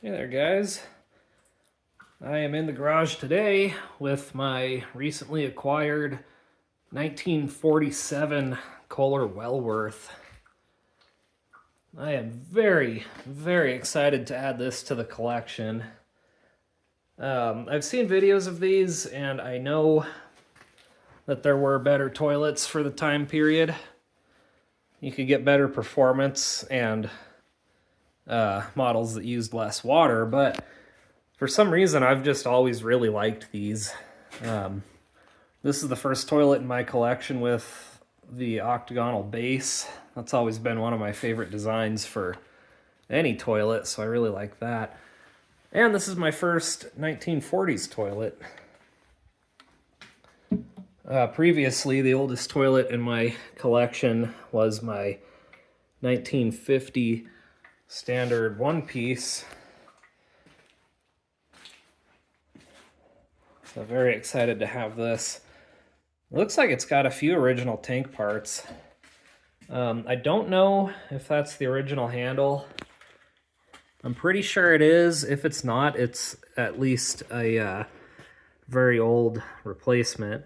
Hey there, guys. I am in the garage today with my recently acquired 1947 Kohler Wellworth. I am very, very excited to add this to the collection. I've seen videos of these, and I know that there were better toilets for the time period. You could get better performance and models that used less water, but for some reason I've just always really liked these. This is the first toilet in my collection with the octagonal base. That's always been one of my favorite designs for any toilet, so I really like that. And this is my first 1940s toilet. Previously, the oldest toilet in my collection was my 1950 standard one-piece. So very excited to have this. It looks like it's got a few original tank parts. I don't know if that's the original handle. I'm pretty sure it is. If it's not, it's at least a very old replacement.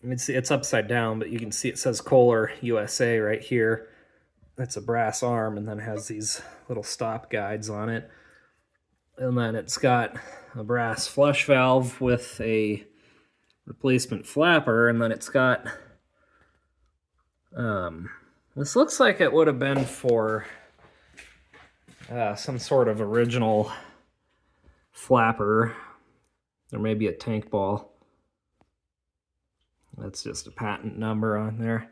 It's upside down, but you can see it says Kohler USA right here. It's a brass arm and then has these little stop guides on it. And then it's got a brass flush valve with a replacement flapper, and then it's got this looks like it would have been for some sort of original flapper. There may be a tank ball. That's just a patent number on there.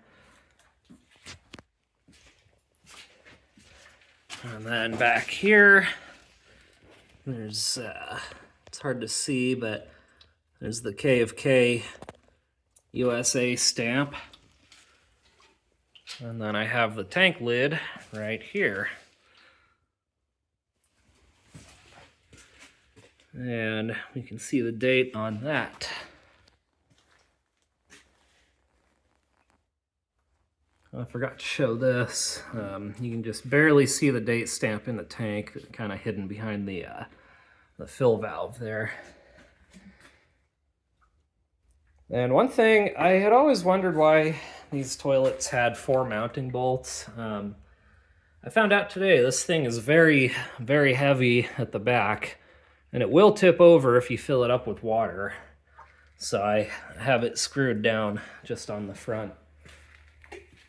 And then back here, there's, it's hard to see, but there's the K of K USA stamp. And then I have the tank lid right here. And we can see the date on that. I forgot to show this. You can just barely see the date stamp in the tank, kind of hidden behind the fill valve there. And one thing, I had always wondered why these toilets had 4 mounting bolts. I found out today this thing is very, very heavy at the back, and it will tip over if you fill it up with water. So I have it screwed down just on the front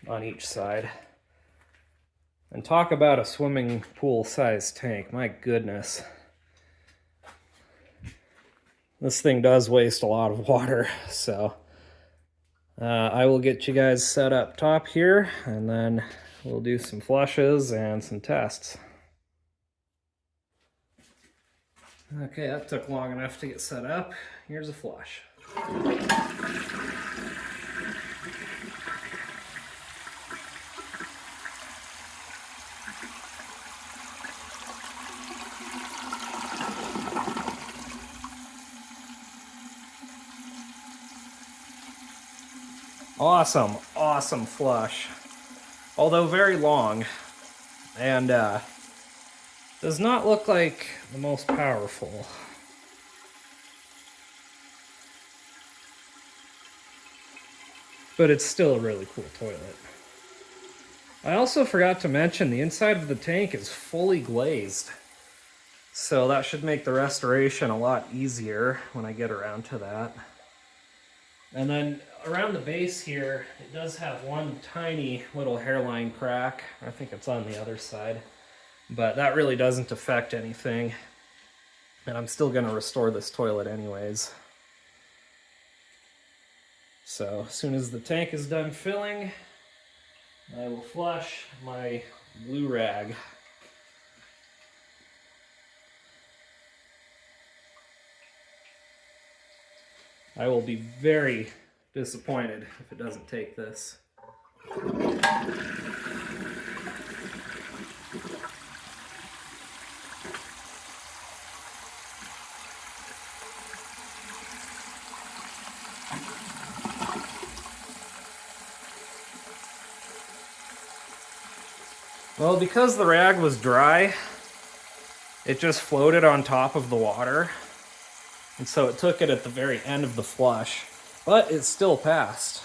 on each side. And talk about a swimming pool sized tank, my goodness. This thing does waste a lot of water, so I will get you guys set up top here, and then we'll do some flushes and some tests. Okay, that took long enough to get set up. Here's a flush. Awesome flush. Although very long, and does not look like the most powerful. But it's still a really cool toilet. I also forgot to mention the inside of the tank is fully glazed. So that should make the restoration a lot easier when I get around to that. And then around the base here, it does have one tiny little hairline crack. I think it's on the other side. But that really doesn't affect anything. And I'm still going to restore this toilet anyways. So as soon as the tank is done filling, I will flush my blue rag. I will be very disappointed if it doesn't take this. Well, because the rag was dry, it just floated on top of the water. And so it took it at the very end of the flush, but it still passed.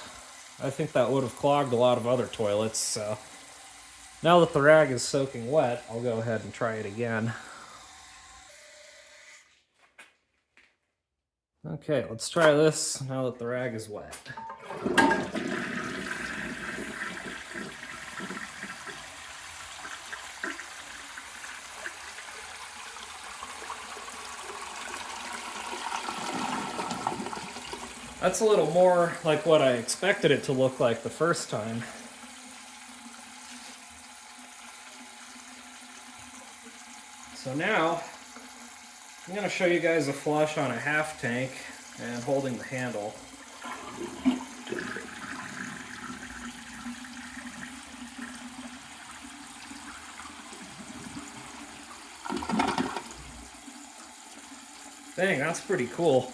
I think that would have clogged a lot of other toilets, so now that the rag is soaking wet, I'll go ahead and try it again. Okay, let's try this now that the rag is wet. That's a little more like what I expected it to look like the first time. So now, I'm going to show you guys a flush on a half tank and holding the handle. Dang, that's pretty cool.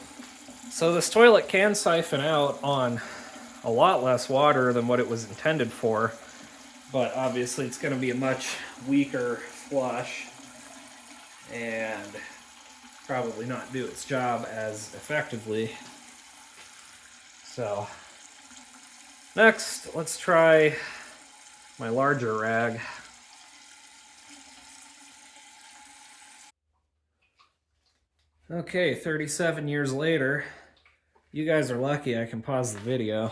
So this toilet can siphon out on a lot less water than what it was intended for, but obviously it's going to be a much weaker flush and probably not do its job as effectively. So next, let's try my larger rag. Okay, 37 years later, you guys are lucky I can pause the video.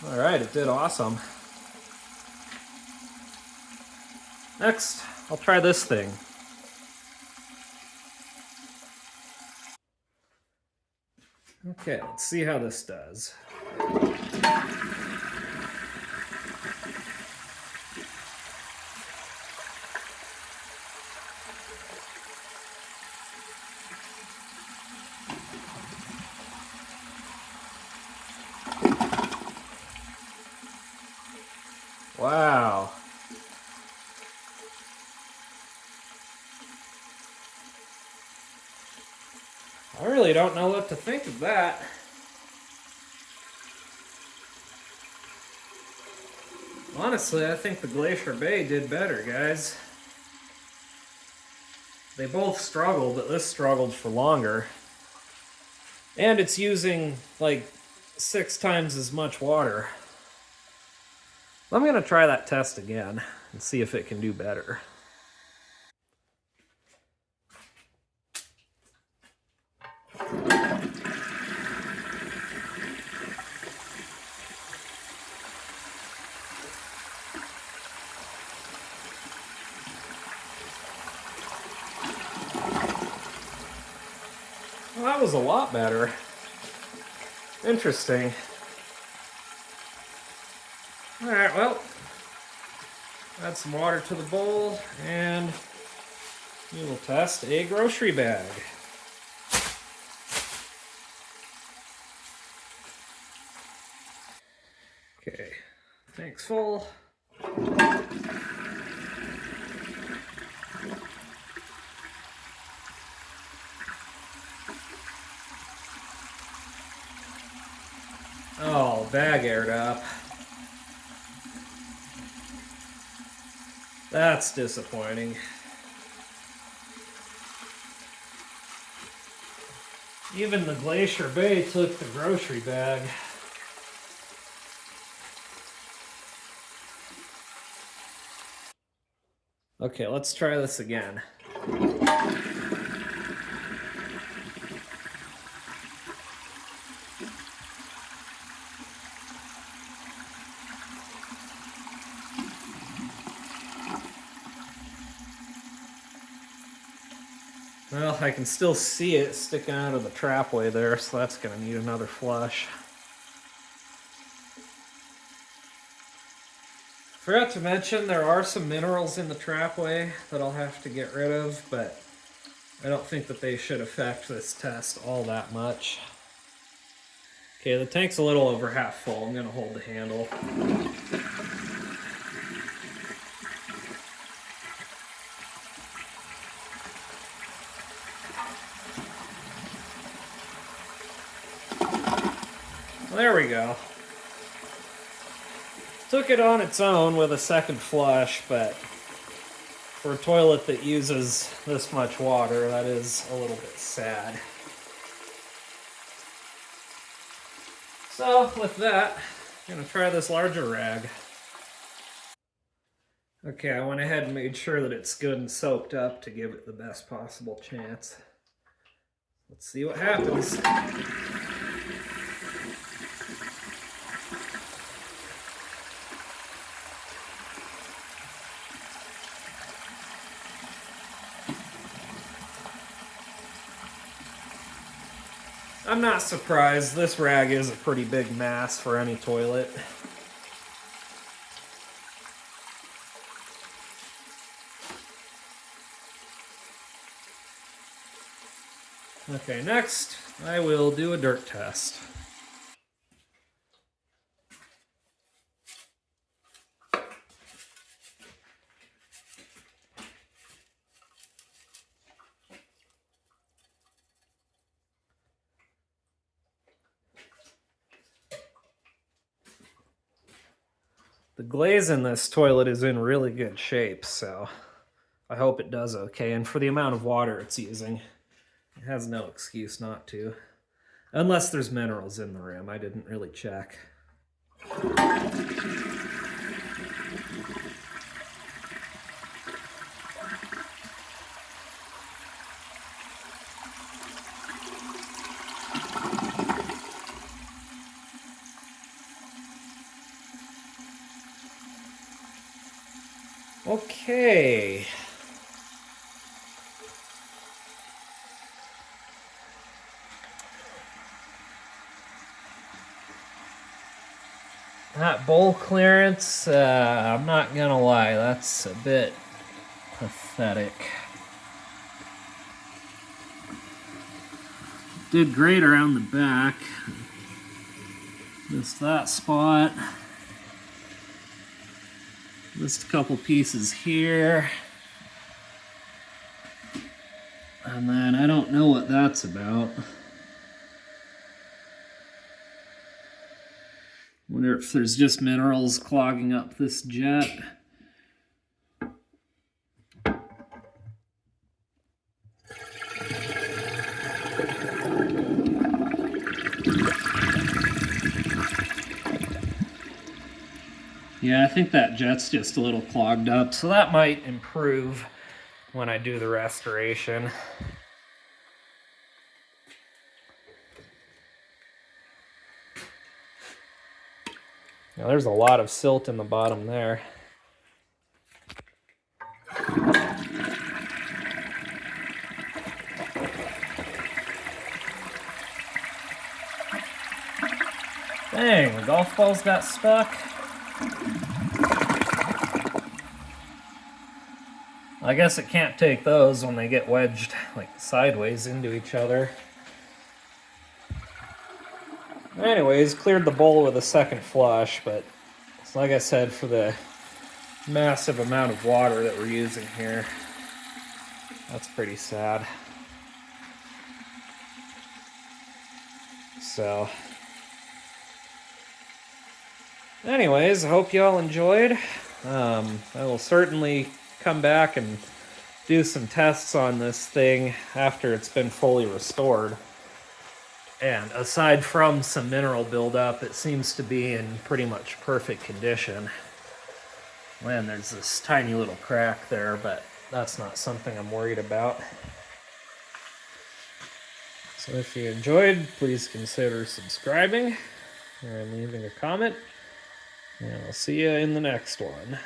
All right, it did awesome. Next, I'll try this thing. Okay, let's see how this does. Wow. I really don't know what to think of that. Honestly, I think the Glacier Bay did better, guys. They both struggled, but this struggled for longer. And it's using like 6 times as much water. I'm going to try that test again and see if it can do better. Well, that was a lot better. Interesting. Alright, well, add some water to the bowl, and we will test a grocery bag. Okay, tank's full. Oh, bag aired up. That's disappointing. Even the Glacier Bay took the grocery bag. Okay, let's try this again. Well, I can still see it sticking out of the trapway there, so that's going to need another flush. Forgot to mention there are some minerals in the trapway that I'll have to get rid of, but I don't think that they should affect this test all that much. Okay, the tank's a little over half full. I'm going to hold the handle. there we go. Took it on its own with a second flush, but for a toilet that uses this much water, that is a little bit sad. So with that, I'm gonna try this larger rag. Okay, I went ahead and made sure that it's good and soaked up to give it the best possible chance. Let's see what happens. I'm not surprised. This rag is a pretty big mass for any toilet. Okay, next I will do a dirt test. The glaze in this toilet is in really good shape, so I hope it does okay. And for the amount of water it's using, it has no excuse not to. Unless there's minerals in the rim. I didn't really check. Okay. That bowl clearance, I'm not gonna lie, that's a bit pathetic. Did great around the back. Missed that spot. Missed a couple pieces here. And then I don't know what that's about. Wonder if there's just minerals clogging up this jet. Yeah, I think that jet's just a little clogged up, so that might improve when I do the restoration. Now, there's a lot of silt in the bottom there. Dang, the golf balls got stuck. I guess it can't take those when they get wedged like sideways into each other. Anyways, cleared the bowl with a second flush, but like I said, for the massive amount of water that we're using here, that's pretty sad. So, anyways, I hope you all enjoyed. I will certainly come back and do some tests on this thing after it's been fully restored. And aside from some mineral buildup, it seems to be in pretty much perfect condition. Man, there's this tiny little crack there, but that's not something I'm worried about. So if you enjoyed, please consider subscribing and leaving a comment. And I'll see you in the next one.